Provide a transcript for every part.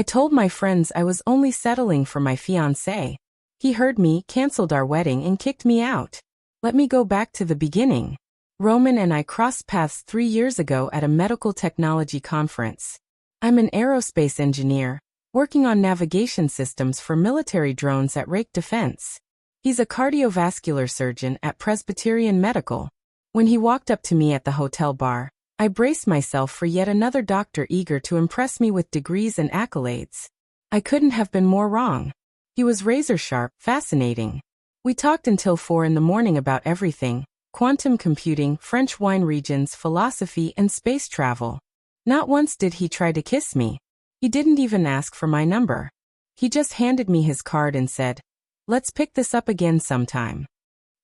I told my friends I was only settling for my fiancé. He heard me, canceled our wedding and kicked me out. Let me go back to the beginning. Roman and I crossed paths 3 years ago at a medical technology conference. I'm an aerospace engineer, working on navigation systems for military drones at Rake Defense. He's a cardiovascular surgeon at Presbyterian Medical. When he walked up to me at the hotel bar, I braced myself for yet another doctor eager to impress me with degrees and accolades. I couldn't have been more wrong. He was razor-sharp, fascinating. We talked until 4 in the morning about everything: quantum computing, French wine regions, philosophy, and space travel. Not once did he try to kiss me. He didn't even ask for my number. He just handed me his card and said, "Let's pick this up again sometime."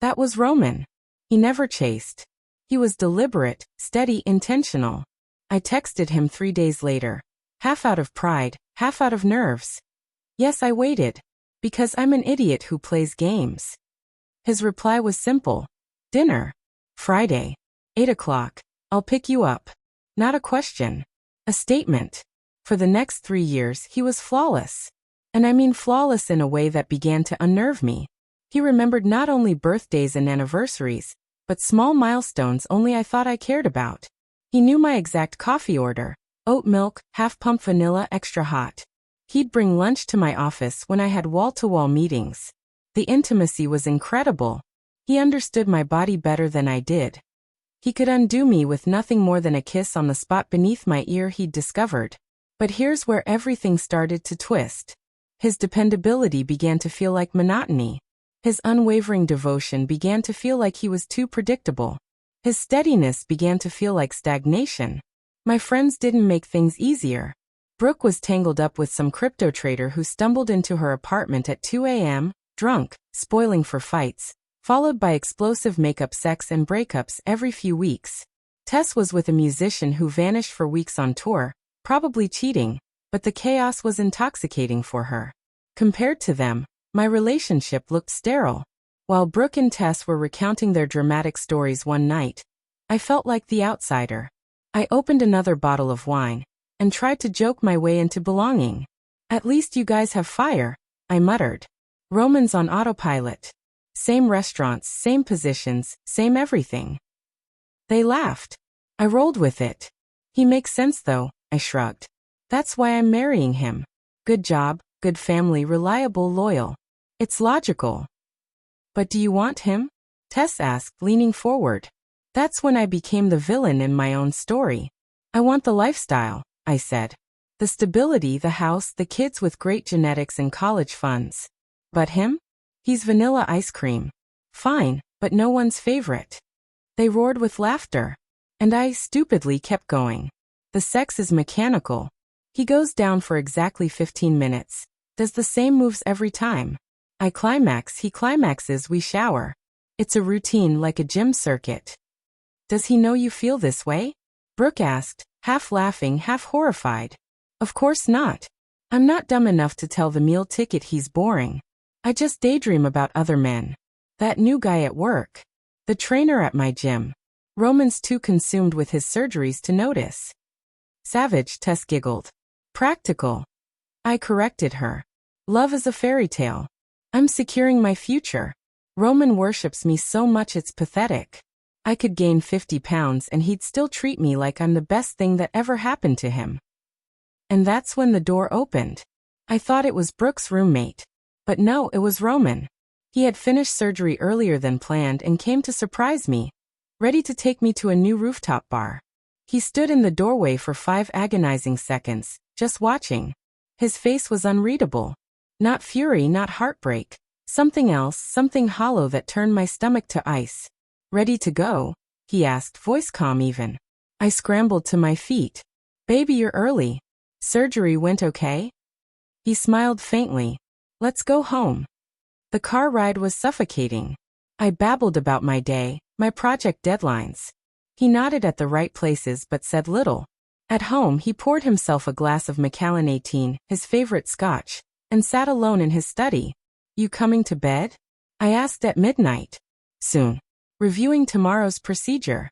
That was Roman. He never chased. He was deliberate, steady, intentional. I texted him 3 days later, half out of pride, half out of nerves. Yes, I waited. Because I'm an idiot who plays games. His reply was simple. Dinner. Friday. 8 o'clock. I'll pick you up. Not a question. A statement. For the next 3 years, he was flawless. And I mean flawless in a way that began to unnerve me. He remembered not only birthdays and anniversaries, but small milestones only I thought I cared about. He knew my exact coffee order: oat milk, half-pump vanilla, extra hot. He'd bring lunch to my office when I had wall-to-wall meetings. The intimacy was incredible. He understood my body better than I did. He could undo me with nothing more than a kiss on the spot beneath my ear he'd discovered. But here's where everything started to twist. His dependability began to feel like monotony. His unwavering devotion began to feel like he was too predictable. His steadiness began to feel like stagnation. My friends didn't make things easier. Brooke was tangled up with some crypto trader who stumbled into her apartment at 2 a.m., drunk, spoiling for fights, followed by explosive makeup sex and breakups every few weeks. Tess was with a musician who vanished for weeks on tour, probably cheating, but the chaos was intoxicating for her. Compared to them, my relationship looked sterile. While Brooke and Tess were recounting their dramatic stories one night, I felt like the outsider. I opened another bottle of wine and tried to joke my way into belonging. "At least you guys have fire," I muttered. Roman's on autopilot. Same restaurants, same positions, same everything. They laughed. I rolled with it. "He makes sense though," I shrugged. "That's why I'm marrying him. Good job, good family, reliable, loyal. It's logical." "But do you want him?" Tess asked, leaning forward. That's when I became the villain in my own story. "I want the lifestyle," I said. "The stability, the house, the kids with great genetics and college funds. But him? He's vanilla ice cream. Fine, but no one's favorite." They roared with laughter. And I stupidly kept going. "The sex is mechanical. He goes down for exactly 15 minutes. Does the same moves every time. I climax, he climaxes, we shower. It's a routine like a gym circuit." "Does he know you feel this way?" Brooke asked, half laughing, half horrified. "Of course not. I'm not dumb enough to tell the meal ticket he's boring. I just daydream about other men. That new guy at work. The trainer at my gym. Roman's too consumed with his surgeries to notice." "Savage," Tess giggled. "Practical." I corrected her. "Love is a fairy tale. I'm securing my future. Roman worships me so much it's pathetic. I could gain 50 pounds and he'd still treat me like I'm the best thing that ever happened to him." And that's when the door opened. I thought it was Brooke's roommate. But no, it was Roman. He had finished surgery earlier than planned and came to surprise me, ready to take me to a new rooftop bar. He stood in the doorway for 5 agonizing seconds, just watching. His face was unreadable. Not fury, not heartbreak. Something else, something hollow that turned my stomach to ice. "Ready to go?" he asked, voice calm even. I scrambled to my feet. "Baby, you're early. Surgery went okay?" He smiled faintly. "Let's go home." The car ride was suffocating. I babbled about my day, my project deadlines. He nodded at the right places but said little. At home, he poured himself a glass of Macallan 18, his favorite scotch, and sat alone in his study. "You coming to bed?" I asked at midnight. "Soon. Reviewing tomorrow's procedure."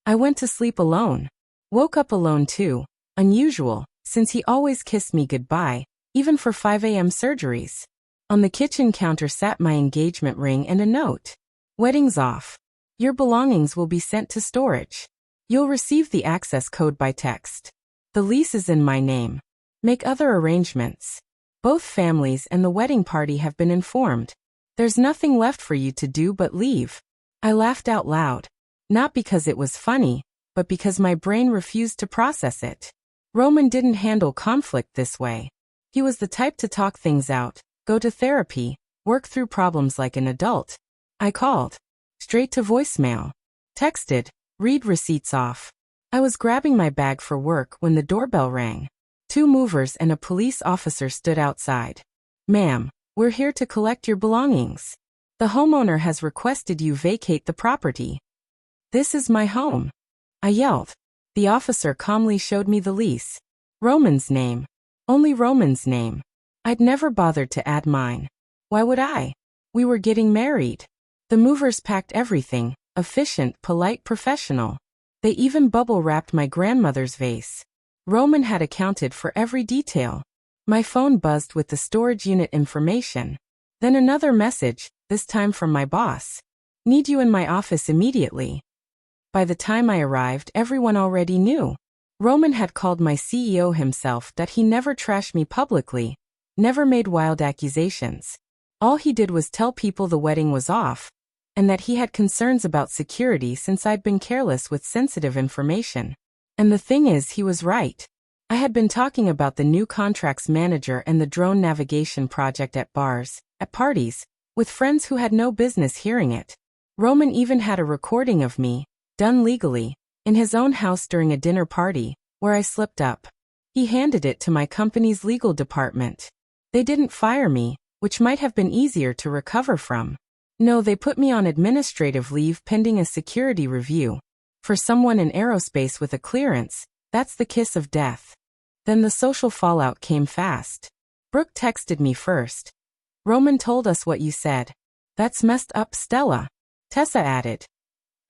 I went to sleep alone. Woke up alone too. Unusual. since he always kissed me goodbye, even for 5 a.m. surgeries. On the kitchen counter sat my engagement ring and a note. Wedding's off. Your belongings will be sent to storage. You'll receive the access code by text. The lease is in my name. Make other arrangements. Both families and the wedding party have been informed. There's nothing left for you to do but leave. I laughed out loud. Not because it was funny, but because my brain refused to process it. Roman didn't handle conflict this way. He was the type to talk things out, go to therapy, work through problems like an adult. I called. Straight to voicemail. Texted. Read receipts off. I was grabbing my bag for work when the doorbell rang. 2 movers and a police officer stood outside. Ma'am, we're here to collect your belongings. The homeowner has requested you vacate the property. This is my home. I yelled. The officer calmly showed me the lease. Roman's name. Only Roman's name. I'd never bothered to add mine. Why would I? We were getting married. The movers packed everything, efficient, polite, professional. They even bubble-wrapped my grandmother's vase. Roman had accounted for every detail. My phone buzzed with the storage unit information. Then another message, this time from my boss. Need you in my office immediately. By the time I arrived, everyone already knew. Roman had called my CEO himself that he never trashed me publicly, never made wild accusations. All he did was tell people the wedding was off, and that he had concerns about security since I'd been careless with sensitive information. And the thing is, he was right. I had been talking about the new contracts manager and the drone navigation project at bars, at parties, with friends who had no business hearing it. Roman even had a recording of me, done legally, in his own house during a dinner party, where I slipped up. He handed it to my company's legal department. They didn't fire me, which might have been easier to recover from. No, they put me on administrative leave pending a security review. For someone in aerospace with a clearance, that's the kiss of death. Then the social fallout came fast. Brooke texted me first. Roman told us what you said. That's messed up, Stella. Tessa added.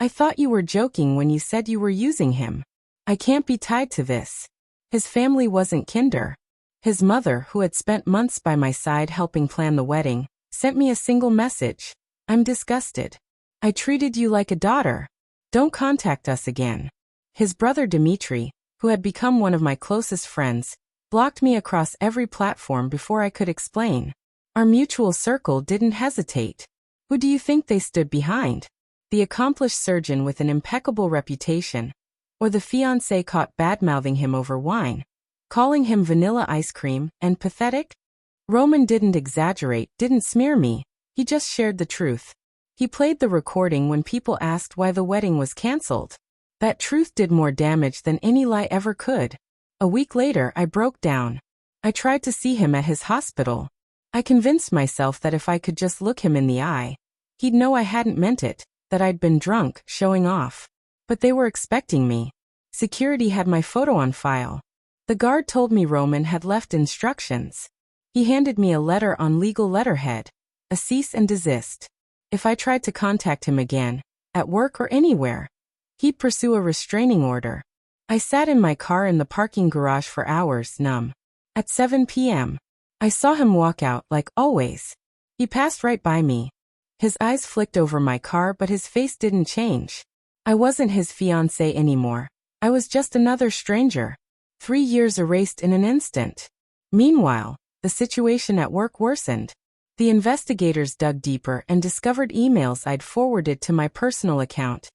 I thought you were joking when you said you were using him. I can't be tied to this. His family wasn't kinder. His mother, who had spent months by my side helping plan the wedding, sent me a single message. I'm disgusted. I treated you like a daughter. Don't contact us again. His brother Dimitri, who had become one of my closest friends, blocked me across every platform before I could explain. Our mutual circle didn't hesitate. Who do you think they stood behind? The accomplished surgeon with an impeccable reputation, or the fiancé caught badmouthing him over wine, calling him vanilla ice cream and pathetic? Roman didn't exaggerate, didn't smear me. He just shared the truth. He played the recording when people asked why the wedding was canceled. That truth did more damage than any lie ever could. A week later, I broke down. I tried to see him at his hospital. I convinced myself that if I could just look him in the eye, he'd know I hadn't meant it, that I'd been drunk, showing off. But they were expecting me. Security had my photo on file. The guard told me Roman had left instructions. He handed me a letter on legal letterhead, a cease and desist. If I tried to contact him again, at work or anywhere, he'd pursue a restraining order. I sat in my car in the parking garage for hours, numb. At 7 p.m., I saw him walk out like always. He passed right by me. His eyes flicked over my car, but his face didn't change. I wasn't his fiancé anymore. I was just another stranger. 3 years erased in an instant. Meanwhile, the situation at work worsened. The investigators dug deeper and discovered emails I'd forwarded to my personal account.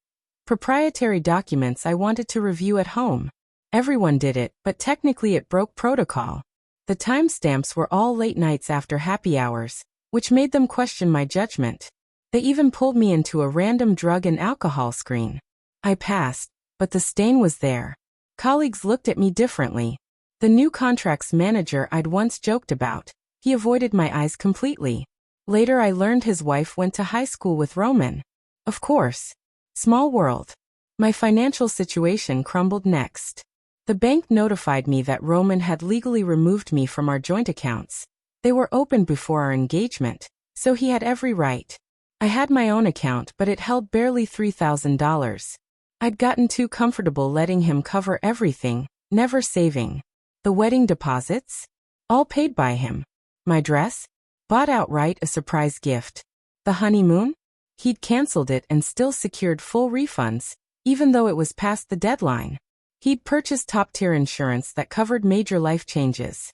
Proprietary documents I wanted to review at home. Everyone did it, but technically it broke protocol. The timestamps were all late nights after happy hours, which made them question my judgment. They even pulled me into a random drug and alcohol screen. I passed, but the stain was there. Colleagues looked at me differently. The new contracts manager I'd once joked about, he avoided my eyes completely. Later I learned his wife went to high school with Roman. Of course. Small world. My financial situation crumbled next. The bank notified me that Roman had legally removed me from our joint accounts. They were opened before our engagement, so he had every right. I had my own account, but it held barely $3,000. I'd gotten too comfortable letting him cover everything, never saving. The wedding deposits? All paid by him. My dress? Bought outright, a surprise gift. The honeymoon? He'd canceled it and still secured full refunds, even though it was past the deadline. He'd purchased top-tier insurance that covered major life changes.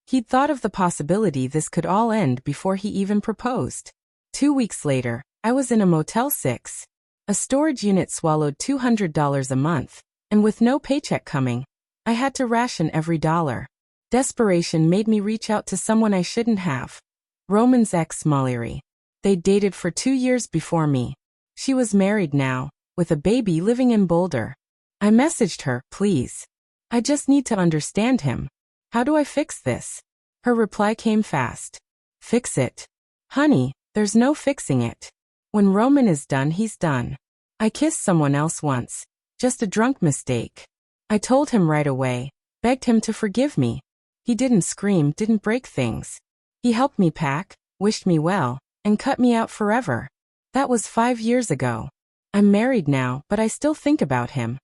He'd thought of the possibility this could all end before he even proposed. 2 weeks later, I was in a Motel 6. A storage unit swallowed $200 a month, and with no paycheck coming, I had to ration every dollar. Desperation made me reach out to someone I shouldn't have. Roman's ex, Mallory. They'd dated for 2 years before me. She was married now, with a baby living in Boulder. I messaged her, please. I just need to understand him. How do I fix this? Her reply came fast. Fix it. Honey, there's no fixing it. When Roman is done, he's done. I kissed someone else once. Just a drunk mistake. I told him right away, begged him to forgive me. He didn't scream, didn't break things. He helped me pack, wished me well, and cut me out forever. That was 5 years ago. I'm married now, but I still think about him.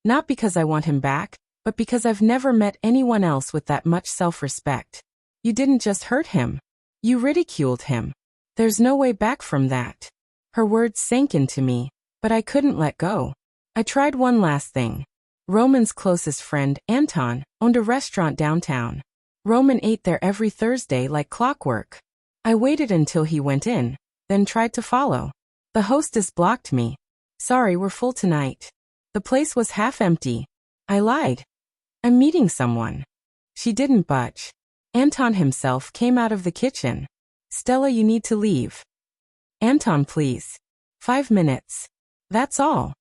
Not because I want him back, but because I've never met anyone else with that much self-respect. You didn't just hurt him. You ridiculed him. There's no way back from that. Her words sank into me, but I couldn't let go. I tried one last thing. Roman's closest friend, Anton, owned a restaurant downtown. Roman ate there every Thursday like clockwork. I waited until he went in, then tried to follow. The hostess blocked me. Sorry, we're full tonight. The place was half empty. I lied. I'm meeting someone. She didn't budge. Anton himself came out of the kitchen. Stella, you need to leave. Anton, please. 5 minutes. That's all.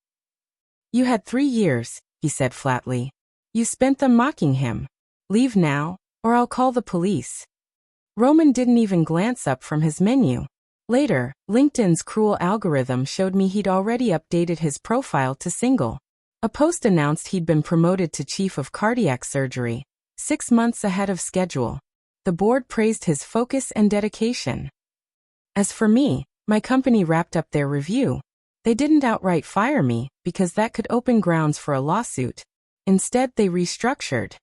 You had 3 years, he said flatly. You spent them mocking him. Leave now, or I'll call the police. Roman didn't even glance up from his menu. Later, LinkedIn's cruel algorithm showed me he'd already updated his profile to single. A post announced he'd been promoted to chief of cardiac surgery, 6 months ahead of schedule. The board praised his focus and dedication. As for me, my company wrapped up their review. They didn't outright fire me, because that could open grounds for a lawsuit. Instead, they restructured.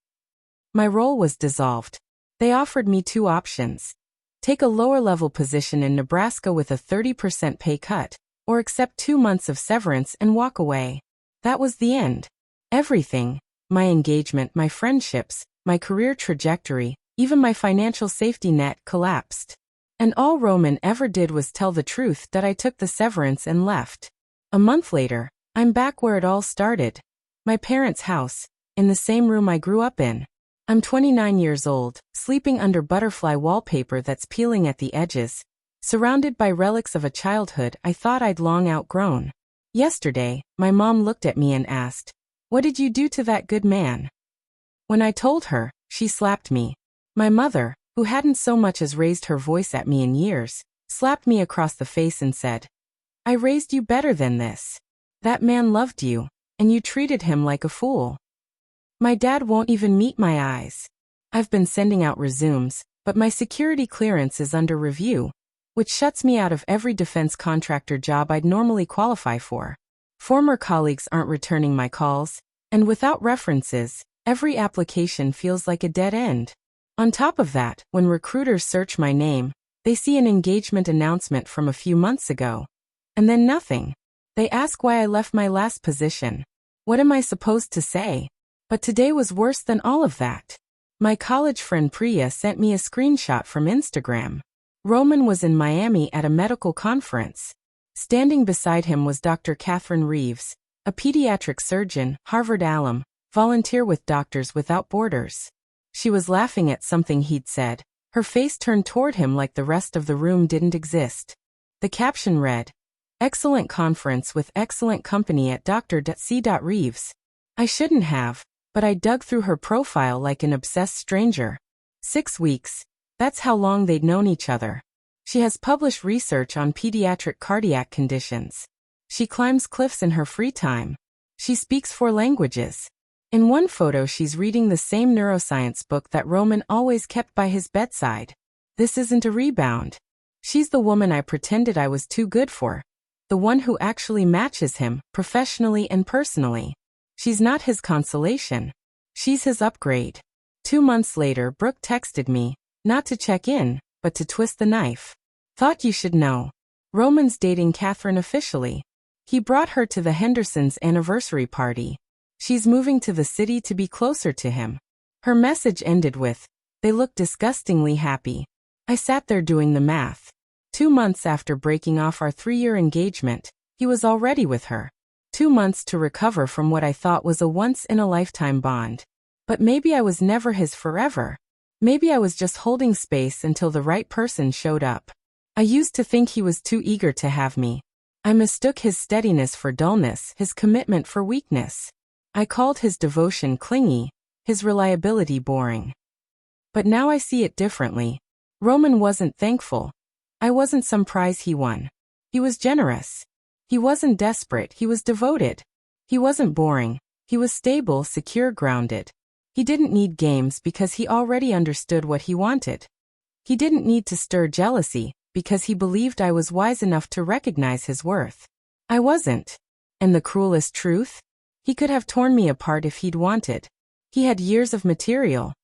My role was dissolved. They offered me 2 options. Take a lower-level position in Nebraska with a 30% pay cut, or accept 2 months of severance and walk away. That was the end. Everything, my engagement, my friendships, my career trajectory, even my financial safety net collapsed. And all Roman ever did was tell the truth that I took the severance and left. A month later, I'm back where it all started. My parents' house, in the same room I grew up in. I'm 29 years old, sleeping under butterfly wallpaper that's peeling at the edges, surrounded by relics of a childhood I thought I'd long outgrown. Yesterday, my mom looked at me and asked, "What did you do to that good man?" When I told her, she slapped me. My mother, who hadn't so much as raised her voice at me in years, slapped me across the face and said, "I raised you better than this. That man loved you, and you treated him like a fool." My dad won't even meet my eyes. I've been sending out resumes, but my security clearance is under review, which shuts me out of every defense contractor job I'd normally qualify for. Former colleagues aren't returning my calls, and without references, every application feels like a dead end. On top of that, when recruiters search my name, they see an engagement announcement from a few months ago. And then nothing. They ask why I left my last position. What am I supposed to say? But today was worse than all of that. My college friend Priya sent me a screenshot from Instagram. Roman was in Miami at a medical conference. Standing beside him was Dr. Catherine Reeves, a pediatric surgeon, Harvard alum, volunteer with Doctors Without Borders. She was laughing at something he'd said, her face turned toward him like the rest of the room didn't exist. The caption read, "Excellent conference with excellent company at Dr. C. Reeves." I shouldn't have, but I dug through her profile like an obsessed stranger. 6 weeks. That's how long they'd known each other. She has published research on pediatric cardiac conditions. She climbs cliffs in her free time. She speaks 4 languages. In one photo, she's reading the same neuroscience book that Roman always kept by his bedside. This isn't a rebound. She's the woman I pretended I was too good for. The one who actually matches him, professionally and personally. She's not his consolation. She's his upgrade. 2 months later, Brooke texted me, not to check in, but to twist the knife. Thought you should know. Roman's dating Catherine officially. He brought her to the Hendersons' anniversary party. She's moving to the city to be closer to him. Her message ended with, "They look disgustingly happy." I sat there doing the math. 2 months after breaking off our 3-year engagement, he was already with her. 2 months to recover from what I thought was a once-in-a-lifetime bond. But maybe I was never his forever. Maybe I was just holding space until the right person showed up. I used to think he was too eager to have me. I mistook his steadiness for dullness, his commitment for weakness. I called his devotion clingy, his reliability boring. But now I see it differently. Roman wasn't thankful. I wasn't some prize he won. He was generous. He wasn't desperate, he was devoted. He wasn't boring. He was stable, secure, grounded. He didn't need games because he already understood what he wanted. He didn't need to stir jealousy because he believed I was wise enough to recognize his worth. I wasn't. And the cruelest truth? He could have torn me apart if he'd wanted. He had years of material.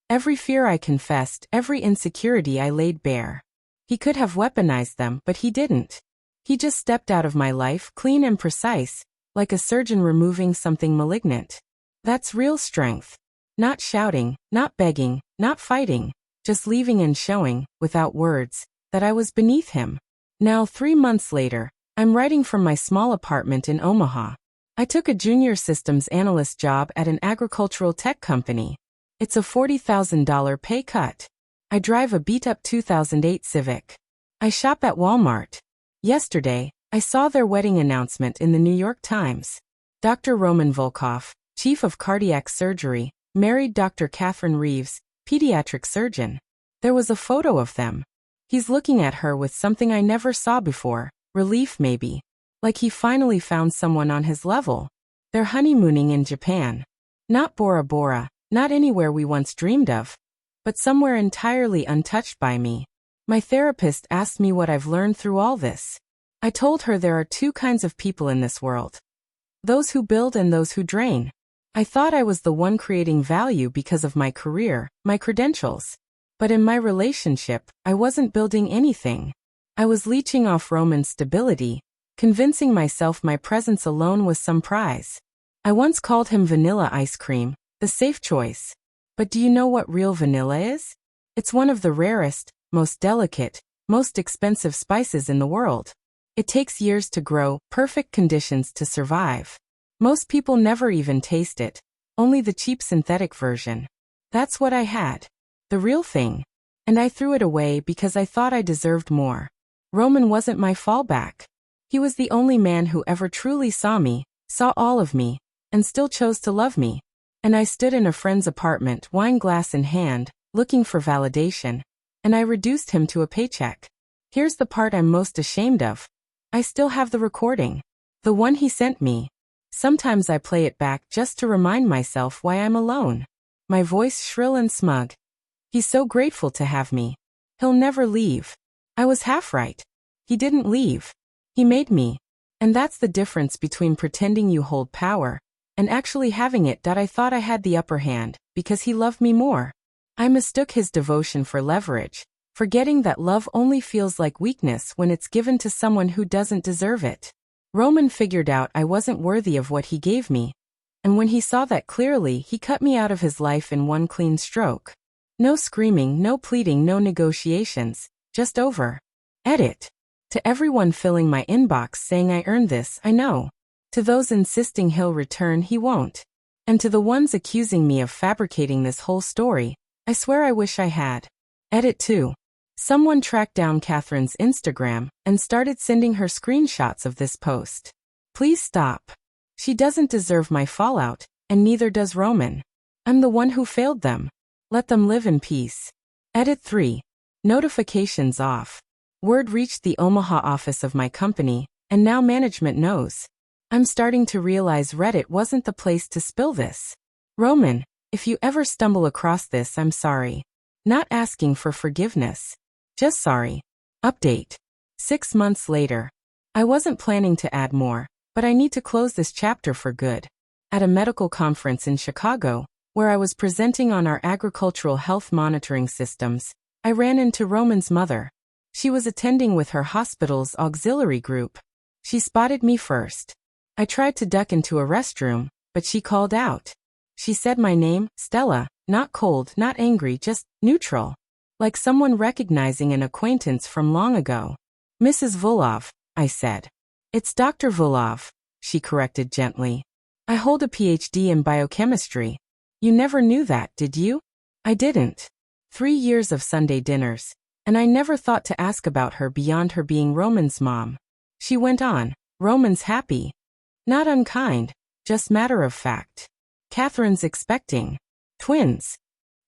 Every fear I confessed, every insecurity I laid bare. He could have weaponized them, but he didn't. He just stepped out of my life, clean and precise, like a surgeon removing something malignant. That's real strength. Not shouting, not begging, not fighting, just leaving and showing, without words, that I was beneath him. Now, 3 months later, I'm writing from my small apartment in Omaha. I took a junior systems analyst job at an agricultural tech company. It's a $40,000 pay cut. I drive a beat-up 2008 Civic. I shop at Walmart. Yesterday, I saw their wedding announcement in the New York Times. Dr. Roman Volkov, chief of cardiac surgery, married Dr. Catherine Reeves, pediatric surgeon. There was a photo of them. He's looking at her with something I never saw before, relief maybe. Like he finally found someone on his level. They're honeymooning in Japan. Not Bora Bora, not anywhere we once dreamed of, but somewhere entirely untouched by me. My therapist asked me what I've learned through all this. I told her there are 2 kinds of people in this world. Those who build and those who drain. I thought I was the one creating value because of my career, my credentials. But in my relationship, I wasn't building anything. I was leeching off Roman's stability, convincing myself my presence alone was some prize. I once called him vanilla ice cream, the safe choice. But do you know what real vanilla is? It's one of the rarest, most delicate, most expensive spices in the world. It takes years to grow, perfect conditions to survive. Most people never even taste it, only the cheap synthetic version. That's what I had. The real thing. And I threw it away because I thought I deserved more. Roman wasn't my fallback. He was the only man who ever truly saw me, saw all of me, and still chose to love me. And I stood in a friend's apartment, wine glass in hand, looking for validation. And I reduced him to a paycheck. Here's the part I'm most ashamed of. I still have the recording. The one he sent me. Sometimes I play it back just to remind myself why I'm alone. My voice shrill and smug. He's so grateful to have me. He'll never leave. I was half right. He didn't leave. He made me. And that's the difference between pretending you hold power and actually having it. That I thought I had the upper hand because he loved me more. I mistook his devotion for leverage, forgetting that love only feels like weakness when it's given to someone who doesn't deserve it. Roman figured out I wasn't worthy of what he gave me. And when he saw that clearly, he cut me out of his life in one clean stroke. No screaming, no pleading, no negotiations, just over. Edit. To everyone filling my inbox saying I earned this, I know. To those insisting he'll return, he won't. And to the ones accusing me of fabricating this whole story, I swear I wish I had. Edit 2. Someone tracked down Catherine's Instagram and started sending her screenshots of this post. Please stop. She doesn't deserve my fallout, and neither does Roman. I'm the one who failed them. Let them live in peace. Edit 3. Notifications off. Word reached the Omaha office of my company, and now management knows. I'm starting to realize Reddit wasn't the place to spill this. Roman, if you ever stumble across this, I'm sorry. Not asking for forgiveness. Just sorry. Update. 6 months later. I wasn't planning to add more, but I need to close this chapter for good. At a medical conference in Chicago, where I was presenting on our agricultural health monitoring systems, I ran into Roman's mother. She was attending with her hospital's auxiliary group. She spotted me first. I tried to duck into a restroom, but she called out. She said my name, Stella, not cold, not angry, just neutral. Like someone recognizing an acquaintance from long ago. Mrs. Vulov, I said. It's Dr. Vulov, she corrected gently. I hold a PhD in biochemistry. You never knew that, did you? I didn't. 3 years of Sunday dinners, and I never thought to ask about her beyond her being Roman's mom. She went on, Roman's happy. Not unkind, just matter of fact. Catherine's expecting. Twins.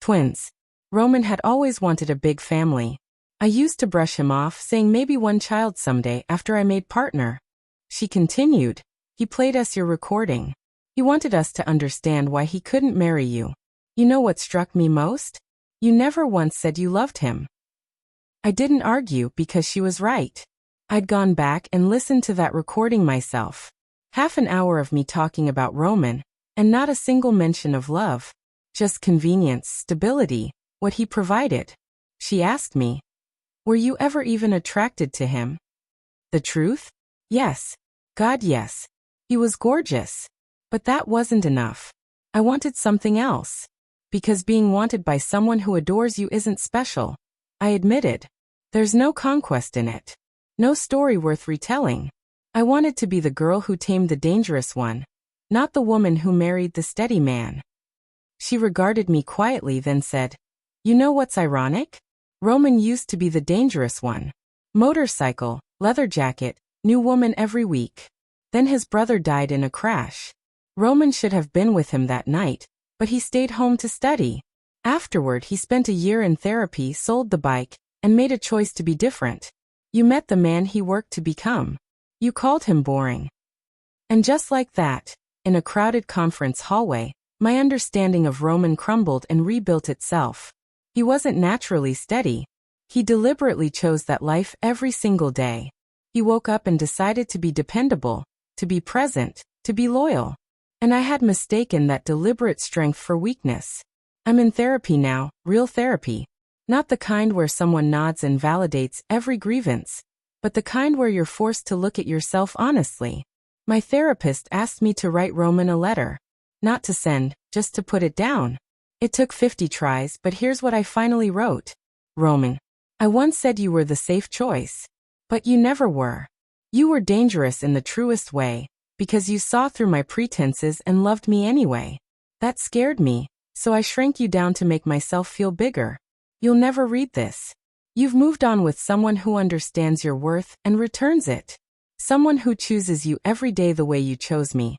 Twins. Roman had always wanted a big family. I used to brush him off, saying maybe one child someday after I made partner. She continued, he played us your recording. He wanted us to understand why he couldn't marry you. You know what struck me most? You never once said you loved him. I didn't argue because she was right. I'd gone back and listened to that recording myself. Half an hour of me talking about Roman, and not a single mention of love. Just convenience, stability, what he provided. She asked me, were you ever even attracted to him? The truth? Yes. God, yes. He was gorgeous. But that wasn't enough. I wanted something else. Because being wanted by someone who adores you isn't special. I admitted. There's no conquest in it. No story worth retelling. I wanted to be the girl who tamed the dangerous one, not the woman who married the steady man. She regarded me quietly, then said, you know what's ironic? Roman used to be the dangerous one. Motorcycle, leather jacket, new woman every week. Then his brother died in a crash. Roman should have been with him that night, but he stayed home to study. Afterward, he spent a year in therapy, sold the bike, and made a choice to be different. You met the man he worked to become. You called him boring. And just like that, in a crowded conference hallway, my understanding of Roman crumbled and rebuilt itself. He wasn't naturally steady. He deliberately chose that life every single day. He woke up and decided to be dependable, to be present, to be loyal. And I had mistaken that deliberate strength for weakness. I'm in therapy now, real therapy. Not the kind where someone nods and validates every grievance, but the kind where you're forced to look at yourself honestly. My therapist asked me to write Roman a letter. Not to send, just to put it down. It took 50 tries, but here's what I finally wrote. Roman, I once said you were the safe choice. But you never were. You were dangerous in the truest way, because you saw through my pretenses and loved me anyway. That scared me, so I shrank you down to make myself feel bigger. You'll never read this. You've moved on with someone who understands your worth and returns it. Someone who chooses you every day the way you chose me.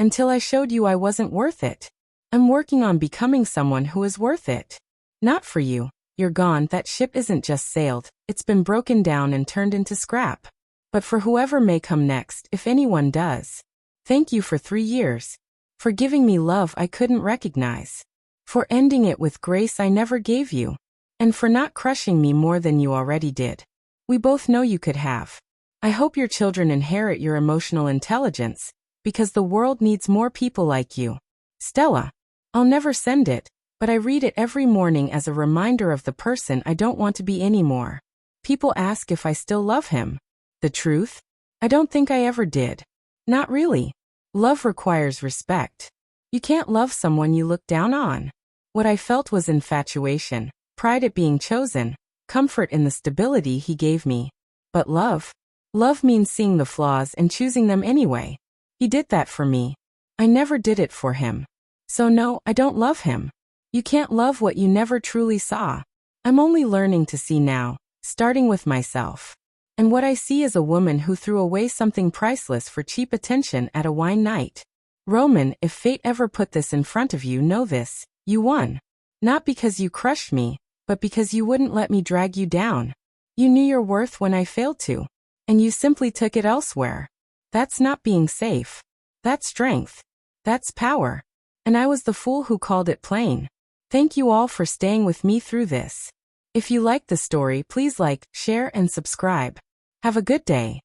Until I showed you I wasn't worth it. I'm working on becoming someone who is worth it. Not for you. You're gone. That ship isn't just sailed, it's been broken down and turned into scrap. But for whoever may come next, if anyone does. Thank you for 3 years. For giving me love I couldn't recognize. For ending it with grace I never gave you. And for not crushing me more than you already did. We both know you could have. I hope your children inherit your emotional intelligence, because the world needs more people like you. Stella. I'll never send it, but I read it every morning as a reminder of the person I don't want to be anymore. People ask if I still love him. The truth? I don't think I ever did. Not really. Love requires respect. You can't love someone you look down on. What I felt was infatuation, pride at being chosen, comfort in the stability he gave me. But love? Love means seeing the flaws and choosing them anyway. He did that for me. I never did it for him. So no, I don't love him. You can't love what you never truly saw. I'm only learning to see now, starting with myself. And what I see is a woman who threw away something priceless for cheap attention at a wine night. Roman, if fate ever put this in front of you, know this, you won. Not because you crushed me, but because you wouldn't let me drag you down. You knew your worth when I failed to. And you simply took it elsewhere. That's not being safe. That's strength. That's power. And I was the fool who called it plain. Thank you all for staying with me through this. If you liked the story, please like, share, and subscribe. Have a good day.